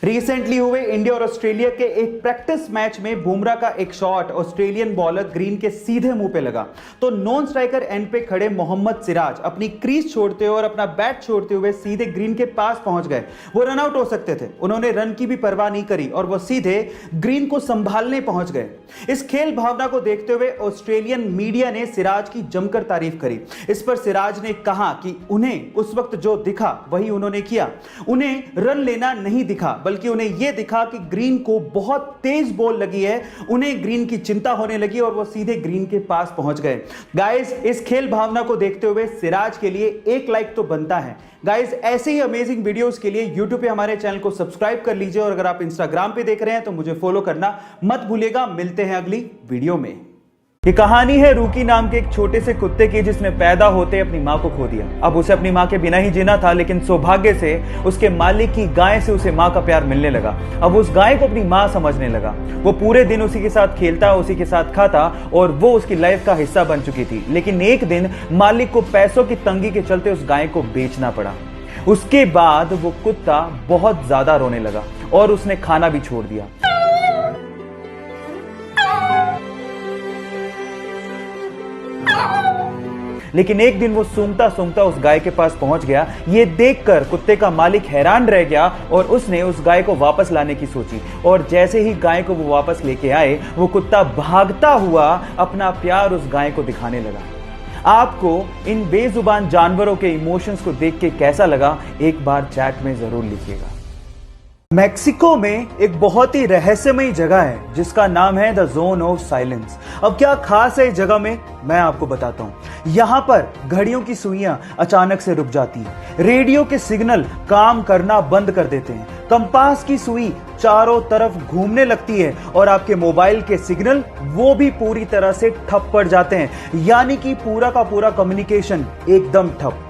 Recently हुए India और Australia के एक प्रैक्टिस मैच में बुमराह का एक शॉट ऑस्ट्रेलियन बॉलर ग्रीन के सीधे मुंह पे लगा तो नॉन स्ट्राइकर एंड पे खड़े मोहम्मद सिराज अपनी क्रीज छोड़ते हुए और अपना बैट छोड़ते हुए सीधे ग्रीन के पास पहुंच गए। वो रन आउट हो सकते थे, उन्होंने रन की भी परवाह नहीं करी और वो सीधे ग्रीन को संभालने पहुंच गए। इस खेल भावना को देखते हुए ऑस्ट्रेलियन मीडिया ने सिराज की जमकर तारीफ करी। इस पर सिराज ने कहा कि उन्हें उस वक्त जो दिखा वही उन्होंने किया, उन्हें रन लेना नहीं दिखा बल्कि उन्हें यह दिखा कि ग्रीन को बहुत तेज बॉल लगी है, उन्हें ग्रीन की चिंता होने लगी और वो सीधे ग्रीन के पास पहुंच गए। गाइस, इस खेल भावना को देखते हुए सिराज के लिए एक लाइक तो बनता है। गाइस, ऐसे ही अमेजिंग वीडियोस के लिए YouTube पे हमारे चैनल को सब्सक्राइब कर लीजिए और अगर आप Instagram पे देख रहे हैं तो मुझे फॉलो करना मत भूलिएगा। मिलते हैं अगली वीडियो में। ये कहानी है रूकी नाम के एक छोटे से कुत्ते की जिसने पैदा होते अपनी मां को खो दिया। अब उसे अपनी मां के बिना ही जीना था, लेकिन सौभाग्य से उसके मालिक की गाय से उसे मां का प्यार मिलने लगा। अब उस गाय को अपनी मां समझने लगा। वो पूरे दिन उसी के साथ खेलता, उसी के साथ खाता और वो उसकी लाइफ का हिस्सा बन चुकी थी। लेकिन एक दिन मालिक को पैसों की तंगी के चलते उस गाय को बेचना पड़ा। उसके बाद वो कुत्ता बहुत ज्यादा रोने लगा और उसने खाना भी छोड़ दिया। लेकिन एक दिन वो सूंघता सूंघता उस गाय के पास पहुंच गया। ये देखकर कुत्ते का मालिक हैरान रह गया और उसने उस गाय को वापस लाने की सोची। और जैसे ही गाय को वो वापस लेके आए, वो कुत्ता भागता हुआ अपना प्यार उस गाय को दिखाने लगा। आपको इन बेजुबान जानवरों के इमोशंस को देख के कैसा लगा, एक बार चैट में जरूर लिखिएगा। मैक्सिको में एक बहुत ही रहस्यमयी जगह है जिसका नाम है द जोन ऑफ साइलेंस। अब क्या खास है इस जगह में, मैं आपको बताता हूं। यहां पर घड़ियों की सुइयां अचानक से रुक जाती हैं, रेडियो के सिग्नल काम करना बंद कर देते हैं, कंपास की सुई चारों तरफ घूमने लगती है और आपके मोबाइल के सिग्नल वो भी पूरी तरह से ठप पड़ जाते हैं, यानी कि पूरा का पूरा कम्युनिकेशन एकदम ठप।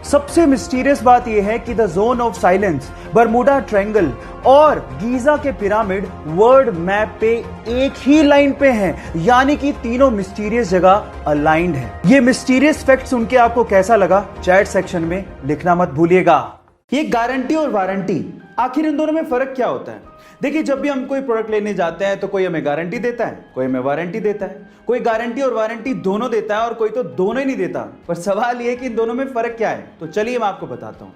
सबसे मिस्टीरियस बात यह है कि the zone of silence, Bermuda triangle और गीजा के पिरामिड वर्ल्ड मैप पे एक ही लाइन पे हैं, यानी कि तीनों मिस्टीरियस जगह अलाइंड हैं। ये मिस्टीरियस फैक्ट सुन के आपको कैसा लगा, चैट सेक्शन में लिखना मत भूलिएगा। ये गारंटी और वारंटी, आखिर इन दोनों में फर्क क्या होता है? देखिए, जब भी हम कोई प्रोडक्ट लेने जाते हैं तो कोई हमें गारंटी देता है, कोई हमें वारंटी देता है। कोई गारंटी और वारंटी दोनों देता है और कोई तो दोनों ही नहीं देता। पर सवाल यह है कि इन दोनों में फर्क क्या है, तो चलिए मैं आपको बताता हूं।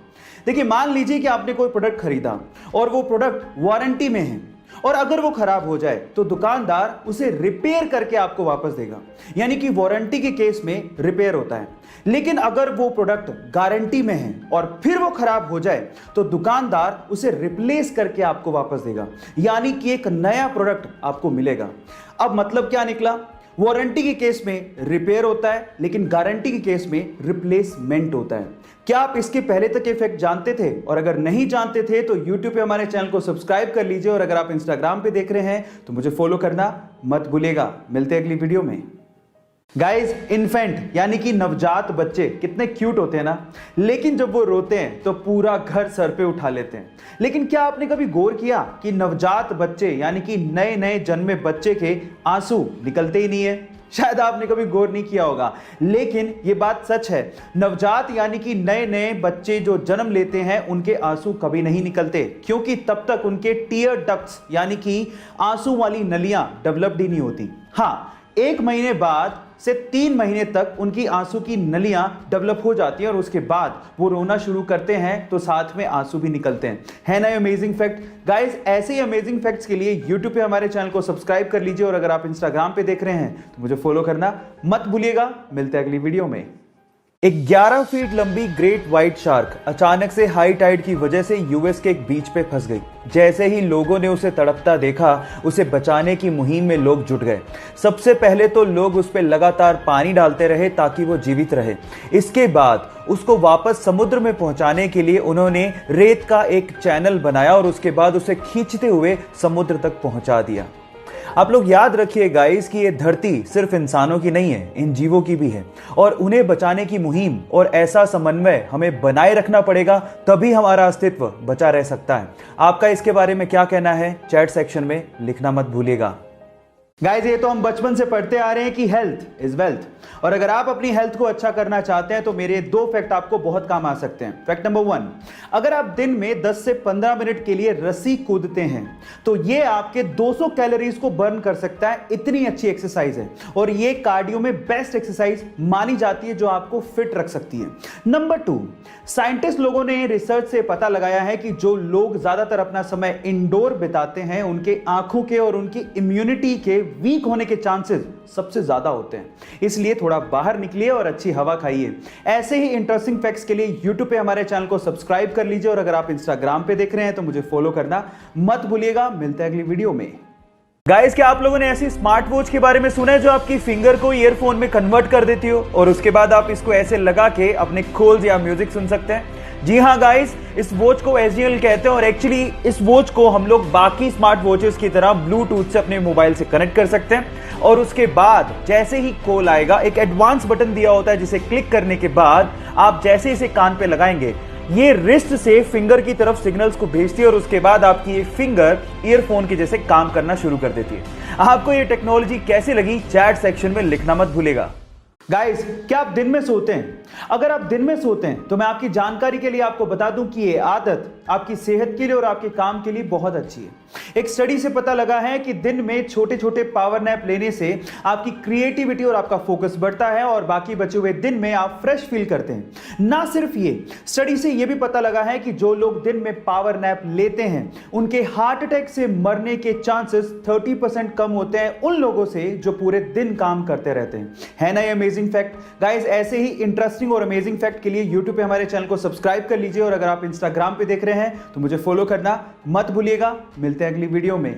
देखिए, मान लीजिए कि आपने कोई प्रोडक्ट खरीदा और वो प्रोडक्ट वारंटी में है और अगर वो खराब हो जाए तो दुकानदार उसे रिपेयर करके आपको वापस देगा, यानी कि वारंटी के केस में रिपेयर होता है। लेकिन अगर वो प्रोडक्ट गारंटी में है और फिर वो खराब हो जाए तो दुकानदार उसे रिप्लेस करके आपको वापस देगा, यानी कि एक नया प्रोडक्ट आपको मिलेगा। अब मतलब क्या निकला, वारंटी के केस में रिपेयर होता है लेकिन गारंटी के केस में रिप्लेसमेंट होता है। क्या आप इसके पहले तक ये फैक्ट जानते थे? और अगर नहीं जानते थे तो YouTube पे हमारे चैनल को सब्सक्राइब कर लीजिए और अगर आप Instagram पे देख रहे हैं तो मुझे फॉलो करना मत भूलिएगा। मिलते हैं अगली वीडियो में। गाइस, इन्फेंट यानी कि नवजात बच्चे कितने क्यूट होते हैं ना, लेकिन जब वो रोते हैं तो पूरा घर सर पे उठा लेते हैं। लेकिन क्या आपने कभी गौर किया कि नवजात बच्चे यानी कि नए नए जन्मे बच्चे के आंसू निकलते ही नहीं है? शायद आपने कभी गौर नहीं किया होगा, लेकिन ये बात सच है। नवजात यानी कि नए नए बच्चे जो जन्म लेते हैं उनके आंसू कभी नहीं निकलते, क्योंकि तब तक उनके टीयर डक्ट्स यानी कि आंसू वाली नलियां डेवलप्ड ही नहीं होती। हाँ, 1 महीने बाद से 3 महीने तक उनकी आंसू की नलियां डेवलप हो जाती हैं और उसके बाद वो रोना शुरू करते हैं तो साथ में आंसू भी निकलते हैं। है ना अमेजिंग फैक्ट? गाइस, ऐसे ही अमेजिंग फैक्ट्स के लिए YouTube पे हमारे चैनल को सब्सक्राइब कर लीजिए और अगर आप Instagram पे देख रहे हैं तो मुझे फॉलो करना मत भूलिएगा। मिलते हैं अगली वीडियो में। एक 11 फीट लंबी ग्रेट व्हाइट शार्क अचानक से हाई टाइड की वजह से यूएस के एक बीच पे फंस गई। जैसे ही लोगों ने उसे तड़पता देखा, उसे बचाने की मुहिम में लोग जुट गए। सबसे पहले तो लोग उस पे लगातार पानी डालते रहे ताकि वो जीवित रहे। इसके बाद उसको वापस समुद्र में पहुंचाने के लिए उन्होंने रेत का एक चैनल बनाया और उसके बाद उसे खींचते हुए समुद्र तक पहुंचा दिया। आप लोग याद रखिए गाइस कि ये धरती सिर्फ इंसानों की नहीं है, इन जीवों की भी है और उन्हें बचाने की मुहिम और ऐसा समन्वय हमें बनाए रखना पड़ेगा, तभी हमारा अस्तित्व बचा रह सकता है। आपका इसके बारे में क्या कहना है, चैट सेक्शन में लिखना मत भूलिएगा। गाइस, ये तो हम बचपन से पढ़ते आ रहे हैं कि हेल्थ इज वेल्थ, और अगर आप अपनी हेल्थ को अच्छा करना चाहते हैं तो मेरे दो फैक्ट आपको बहुत काम आ सकते हैं। फैक्ट नंबर 1, अगर आप दिन में 10 से 15 मिनट के लिए रस्सी कूदते हैं तो ये आपके 200 कैलोरीज को बर्न कर सकता है। इतनी अच्छी एक्सरसाइज है और ये कार्डियो में बेस्ट एक्सरसाइज मानी जाती है जो आपको फिट रख सकती है। नंबर 2, साइंटिस्ट लोगों ने रिसर्च से पता लगाया है कि जो लोग ज्यादातर अपना समय इंडोर बिताते हैं उनके आंखों के और उनकी इम्यूनिटी के वीक होने के चांसेस सबसे ज्यादा होते हैं। इसलिए थोड़ा बाहर निकलिए और अच्छी हवा खाइए। ऐसे ही इंटरेस्टिंग फैक्ट्स के लिए YouTube पे हमारे चैनल को सब्सक्राइब कर लीजिए और अगर आप Instagram पे देख रहे हैं तो मुझे फॉलो करना मत भूलिएगा। मिलते हैं अगली वीडियो में। गाइस, क्या आप लोगों ने ऐसी स्मार्ट वॉच के बारे में सुना है जो आपकी फिंगर को ईयरफोन में कन्वर्ट कर देती हो और उसके बाद आप इसको ऐसे लगा के अपने खोल्स या म्यूजिक सुन सकते हैं? जी हाँ गाइस, इस वॉच को एसजीएल कहते हैं और एक्चुअली इस वॉच को हम लोग बाकी स्मार्ट वॉचेस की तरह ब्लूटूथ से अपने मोबाइल से कनेक्ट कर सकते हैं और उसके बाद जैसे ही कॉल आएगा एक एडवांस बटन दिया होता है जिसे क्लिक करने के बाद आप जैसे इसे कान पे लगाएंगे ये रिस्ट से फिंगर की तरफ सिग्नल्स को भेजती है और उसके बाद आपकी ये फिंगर ईयरफोन के जैसे काम करना शुरू कर देती है। आपको ये टेक्नोलॉजी कैसी लगी चैट सेक्शन में लिखना मत भूलेगा। गाइस, क्या आप दिन में सोते हैं? अगर आप दिन में सोते हैं तो मैं आपकी जानकारी के लिए आपको बता दूं कि ये आदत आपकी सेहत के लिए और आपके काम के लिए बहुत अच्छी है। एक स्टडी से पता लगा है कि दिन में छोटे छोटे पावर नैप लेने से आपकी क्रिएटिविटी और आपका फोकस बढ़ता है और बाकी बचे हुए दिन में आप फ्रेश फील करते हैं। ना सिर्फ ये, स्टडी से यह भी पता लगा है कि जो लोग दिन में पावर नैप लेते हैं उनके हार्ट अटैक से मरने के चांसेस 30% कम होते हैं उन लोगों से जो पूरे दिन काम करते रहते हैं। है ना ये अमेजिंग फैक्ट? गाइस, ऐसे ही इंटरेस्टिंग और अमेजिंग फैक्ट के लिए YouTube पे हमारे चैनल को सब्सक्राइब कर लीजिए और अगर आप Instagram पे देख रहे हैं तो मुझे फॉलो करना मत भूलिएगा। मिलते हैं अगली वीडियो में।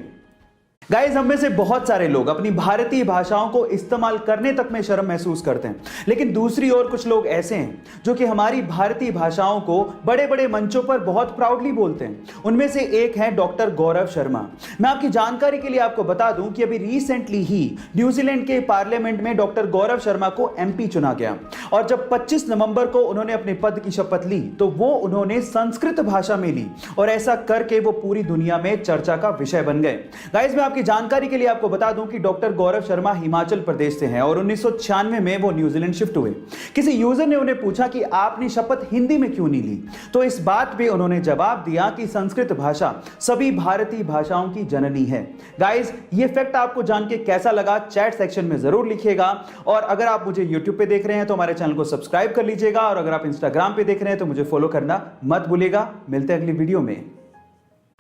गाइस, हम में से बहुत सारे लोग अपनी भारतीय भाषाओं को इस्तेमाल करने तक में शर्म महसूस करते हैं, लेकिन दूसरी ओर कुछ लोग ऐसे हैं जो कि हमारी भारतीय भाषाओं को बड़े बड़े मंचों पर बहुत प्राउडली बोलते हैं। उनमें से एक है डॉक्टर गौरव शर्मा। मैं आपकी जानकारी के लिए आपको बता दूं कि अभी रिसेंटली ही न्यूजीलैंड के पार्लियामेंट में डॉक्टर गौरव शर्मा को MP चुना गया और जब 25 नवंबर को उन्होंने अपने पद की शपथ ली तो वो उन्होंने संस्कृत भाषा में ली और ऐसा करके वो पूरी दुनिया में चर्चा का विषय बन गए। गाइस, मैं आपकी जानकारी के लिए आपको बता दूं कि डॉक्टर गौरव शर्मा हिमाचल प्रदेश से हैं और 1996 में वो न्यूजीलैंड शिफ्ट हुए। किसी यूजर ने उन्हें पूछा कि आपने शपथ हिंदी में क्यों नहीं ली, तो इस बात पे उन्होंने जवाब दिया कि संस्कृत भाषा सभी भारतीय भाषाओं की जननी है। गाइस, ये फैक्ट आपको जान के कैसा लगा चैट सेक्शन में जरूर लिखिएगा और अगर आप मुझे YouTube पे देख रहे हैं तो हमारे चैनल को सब्सक्राइब कर लीजिएगा और अगर आप Instagram पे देख रहे हैं तो मुझे फॉलो करना मत भूलिएगा। मिलते हैं अगली वीडियो में।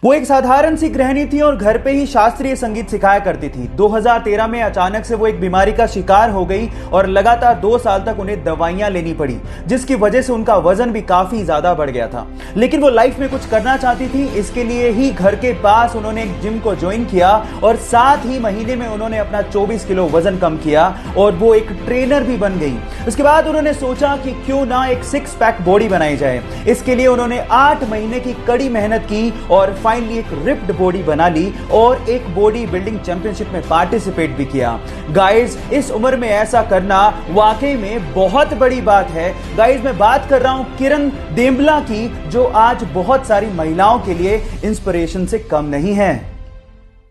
वो एक साधारण सी गृहिणी थी और घर पे ही शास्त्रीय संगीत सिखाया करती थी। 2013 में अचानक से वो एक बीमारी का शिकार हो गई और लगातार 2 साल तक उन्हें दवाइयां लेनी पड़ी, जिसकी वजह से उनका वजन भी काफी ज्यादा बढ़ गया था। लेकिन वो लाइफ में कुछ करना चाहती थी, इसके लिए ही घर के पास उन्होंने एक जिम को ज्वाइन किया और साथ ही महीने में उन्होंने अपना 24 किलो वजन कम किया और वो एक ट्रेनर भी बन गई। उसके बाद उन्होंने सोचा कि क्यों ना एक 6 पैक बॉडी बनाई जाए। इसके लिए उन्होंने 8 महीने की कड़ी मेहनत की और फाइनली एक रिप्ड बॉडी बना ली और एक बॉडी बिल्डिंग चैंपियनशिप में पार्टिसिपेट भी किया। गाइस, इस उम्र में ऐसा करना वाकई में बहुत बड़ी बात है। गाइस, मैं बात कर रहा हूं किरण देम्बला की, जो आज बहुत सारी महिलाओं के लिए इंस्पिरेशन से कम नहीं है।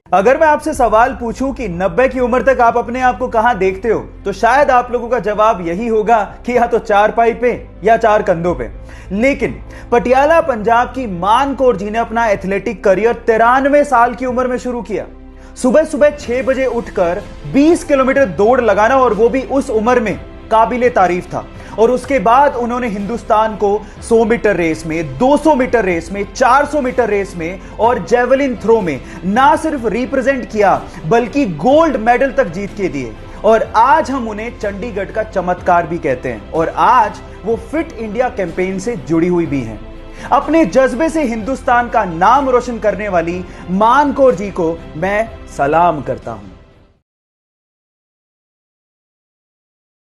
अगर मैं आपसे सवाल पूछूं कि 90 की उम्र तक आप अपने आप को कहां देखते हो, तो शायद आप लोगों का जवाब यही होगा कि या तो चारपाई पे या 4 कंधों पे। लेकिन पटियाला पंजाब की मान कौर जी ने अपना एथलेटिक करियर 93 साल की उम्र में शुरू किया। सुबह सुबह 6 बजे उठकर 20 किलोमीटर दौड़ लगाना, और वो भी उस उम्र में, काबिले तारीफ था। और उसके बाद उन्होंने हिंदुस्तान को 100 मीटर रेस में, 200 मीटर रेस में, 400 मीटर रेस में और जेवलिन थ्रो में ना सिर्फ रिप्रेजेंट किया बल्कि गोल्ड मेडल तक जीत के दिए। और आज हम उन्हें चंडीगढ़ का चमत्कार भी कहते हैं और आज वो फिट इंडिया कैंपेन से जुड़ी हुई भी हैं। अपने जज्बे से हिंदुस्तान का नाम रोशन करने वाली मान कौर जी को मैं सलाम करता हूं।